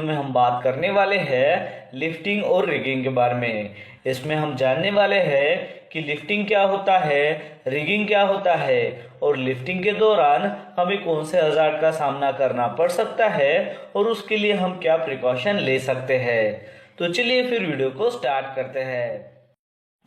में हम बात करने वाले हैं लिफ्टिंग और रिगिंग के बारे में। इसमें हम जानने वाले हैं कि लिफ्टिंग क्या होता है, रिगिंग क्या होता है और लिफ्टिंग के दौरान हमें कौन से हज़ार्ड का सामना करना पड़ सकता है और उसके लिए हम क्या प्रिकॉशन ले सकते हैं। तो चलिए फिर वीडियो को स्टार्ट करते हैं।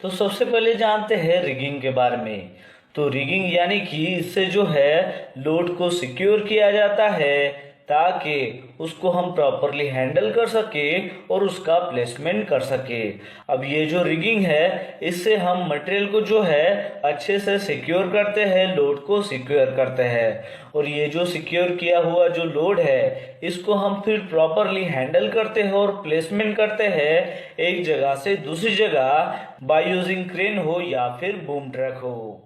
तो सबसे पहले जानते हैं रिगिंग के बारे में। तो रिगिंग यानी कि इससे जो है लोड को सिक्योर किया जाता है ताकि उसको हम प्रॉपरली हैंडल कर सके और उसका प्लेसमेंट कर सके। अब ये जो रिगिंग है इससे हम मटेरियल को जो है अच्छे से सिक्योर करते हैं, लोड को सिक्योर करते हैं और ये जो सिक्योर किया हुआ जो लोड है इसको हम फिर प्रॉपरली हैंडल करते हैं और प्लेसमेंट करते हैं एक जगह से दूसरी जगह बाय यूजिंग क्रेन हो या फिर बूम ट्रक हो।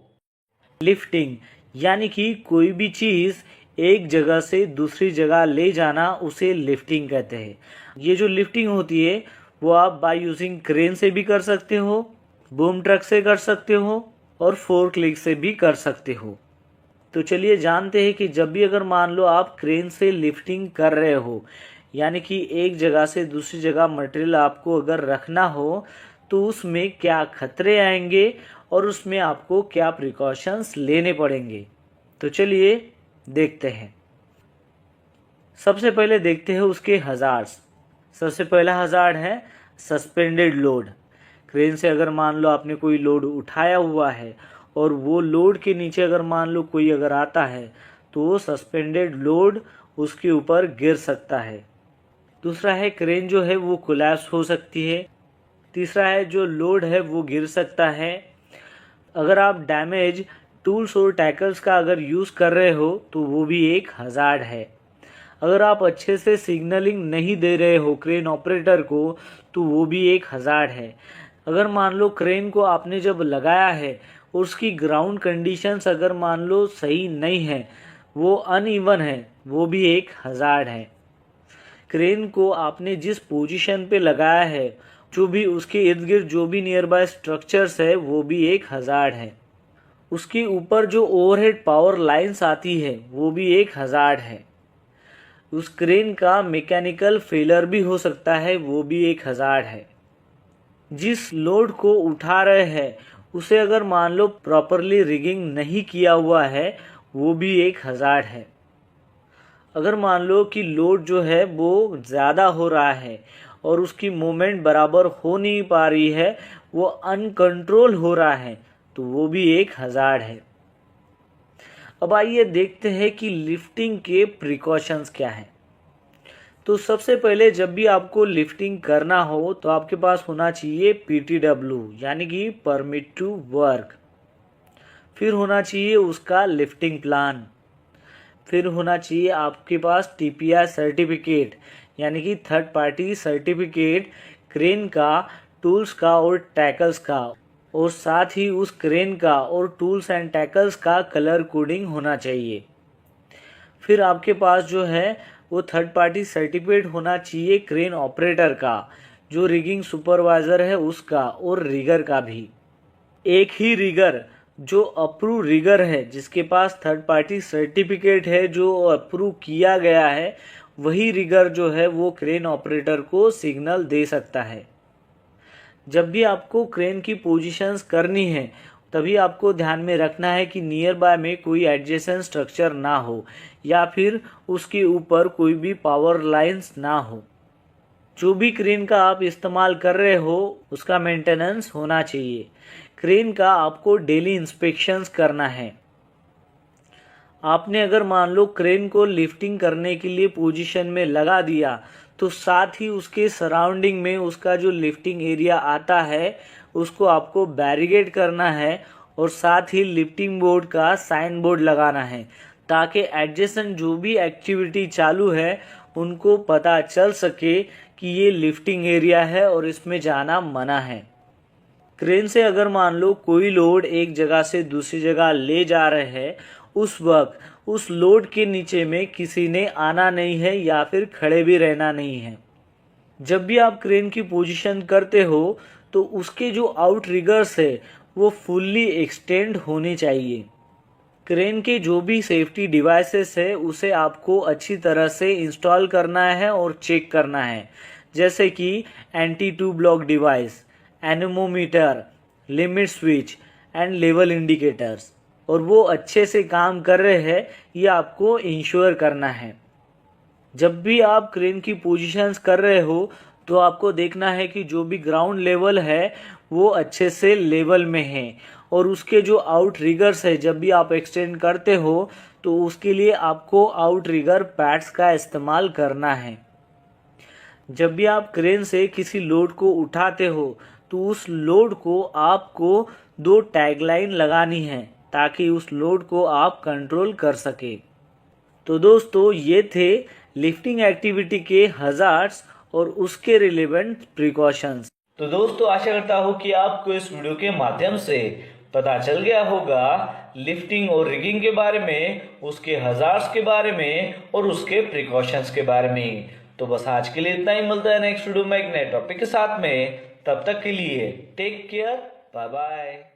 लिफ्टिंग यानी कि कोई भी चीज़ एक जगह से दूसरी जगह ले जाना उसे लिफ्टिंग कहते हैं। ये जो लिफ्टिंग होती है वो आप बाय यूजिंग क्रेन से भी कर सकते हो, बूम ट्रक से कर सकते हो और फोर्कलिफ्ट से भी कर सकते हो। तो चलिए जानते हैं कि जब भी अगर मान लो आप क्रेन से लिफ्टिंग कर रहे हो यानी कि एक जगह से दूसरी जगह मटेरियल आपको अगर रखना हो तो उसमें क्या खतरे आएंगे और उसमें आपको क्या प्रिकॉशंस लेने पड़ेंगे। तो चलिए देखते हैं। सबसे पहले देखते हैं उसके हज़ार्ड्स। सबसे पहला हज़ार्ड है सस्पेंडेड लोड। क्रेन से अगर मान लो आपने कोई लोड उठाया हुआ है और वो लोड के नीचे अगर मान लो कोई अगर आता है तो वो सस्पेंडेड लोड उसके ऊपर गिर सकता है। दूसरा है क्रेन जो है वो कोलैप्स हो सकती है। तीसरा है जो लोड है वो गिर सकता है। अगर आप डैमेज टूल्स और टैकल्स का अगर यूज़ कर रहे हो तो वो भी एक हज़ार्ड है। अगर आप अच्छे से सिग्नलिंग नहीं दे रहे हो क्रेन ऑपरेटर को तो वो भी एक हज़ार्ड है। अगर मान लो क्रेन को आपने जब लगाया है और उसकी ग्राउंड कंडीशंस अगर मान लो सही नहीं है, वो अनइवन है, वो भी एक हज़ार्ड है। क्रेन को आपने जिस पोजीशन पे लगाया है, जो भी उसके इर्द गिर्द जो भी नियर बाय स्ट्रक्चर्स है वो भी एक हज़ार्ड है। उसके ऊपर जो ओवरहेड पावर लाइंस आती है वो भी एक हज़ार्ड है। उस क्रेन का मैकेनिकल फेलर भी हो सकता है, वो भी एक हज़ार्ड है। जिस लोड को उठा रहे हैं उसे अगर मान लो प्रॉपरली रिगिंग नहीं किया हुआ है वो भी एक हज़ार्ड है। अगर मान लो कि लोड जो है वो ज़्यादा हो रहा है और उसकी मूवमेंट बराबर हो नहीं पा रही है, वो अनकंट्रोल हो रहा है, तो वो भी एक हज़ार्ड है। अब आइए देखते हैं कि लिफ्टिंग के प्रिकॉशंस क्या हैं। तो सबसे पहले जब भी आपको लिफ्टिंग करना हो तो आपके पास होना चाहिए PTW यानी कि परमिट टू वर्क। फिर होना चाहिए उसका लिफ्टिंग प्लान। फिर होना चाहिए आपके पास TPI सर्टिफिकेट यानी कि थर्ड पार्टी सर्टिफिकेट क्रेन का, टूल्स का और टैकल्स का, और साथ ही उस क्रेन का और टूल्स एंड टैकल्स का कलर कोडिंग होना चाहिए। फिर आपके पास जो है वो थर्ड पार्टी सर्टिफिकेट होना चाहिए क्रेन ऑपरेटर का, जो रिगिंग सुपरवाइज़र है उसका और रिगर का भी। एक ही रिगर जो अप्रूव रिगर है, जिसके पास थर्ड पार्टी सर्टिफिकेट है, जो अप्रूव किया गया है, वही रिगर जो है वो क्रेन ऑपरेटर को सिग्नल दे सकता है। जब भी आपको क्रेन की पोजीशंस करनी है तभी आपको ध्यान में रखना है कि नियर बाय में कोई एडजेसेंट स्ट्रक्चर ना हो या फिर उसके ऊपर कोई भी पावर लाइंस ना हो। जो भी क्रेन का आप इस्तेमाल कर रहे हो उसका मेंटेनेंस होना चाहिए। क्रेन का आपको डेली इंस्पेक्शंस करना है। आपने अगर मान लो क्रेन को लिफ्टिंग करने के लिए पोजीशन में लगा दिया तो साथ ही उसके सराउंडिंग में उसका जो लिफ्टिंग एरिया आता है उसको आपको बैरिकेड करना है और साथ ही लिफ्टिंग बोर्ड का साइन बोर्ड लगाना है ताकि एडजेसेंट जो भी एक्टिविटी चालू है उनको पता चल सके कि ये लिफ्टिंग एरिया है और इसमें जाना मना है। क्रेन से अगर मान लो कोई लोड एक जगह से दूसरी जगह ले जा रहे हैं, उस वक्त उस लोड के नीचे में किसी ने आना नहीं है या फिर खड़े भी रहना नहीं है। जब भी आप क्रेन की पोजीशन करते हो तो उसके जो आउट रिगर्स है वो फुल्ली एक्सटेंड होने चाहिए। क्रेन के जो भी सेफ्टी डिवाइसेस है उसे आपको अच्छी तरह से इंस्टॉल करना है और चेक करना है, जैसे कि anti two block device, anemometer, limit switch and level indicators, और वो अच्छे से काम कर रहे हैं ये आपको इंश्योर करना है। जब भी आप क्रेन की पोजीशंस कर रहे हो तो आपको देखना है कि जो भी ग्राउंड लेवल है वो अच्छे से लेवल में है, और उसके जो आउट रिगर्स है जब भी आप एक्सटेंड करते हो तो उसके लिए आपको आउट रिगर पैड्स का इस्तेमाल करना है। जब भी आप क्रेन से किसी लोड को उठाते हो तो उस लोड को आपको 2 टैगलाइन लगानी है ताकि उस लोड को आप कंट्रोल कर सके। तो दोस्तों ये थे लिफ्टिंग एक्टिविटी के हजार्ड्स और उसके रिलेवेंट प्रिकॉशंस। तो दोस्तों आशा करता हूँ कि आपको इस वीडियो के माध्यम से पता चल गया होगा लिफ्टिंग और रिगिंग के बारे में, उसके हजार्ड्स के बारे में और उसके प्रिकॉशंस के बारे में। तो बस आज के लिए इतना ही, मिलता है नेक्स्ट वीडियो में एक नए टॉपिक के साथ में। तब तक के लिए टेक केयर, बाय बाय।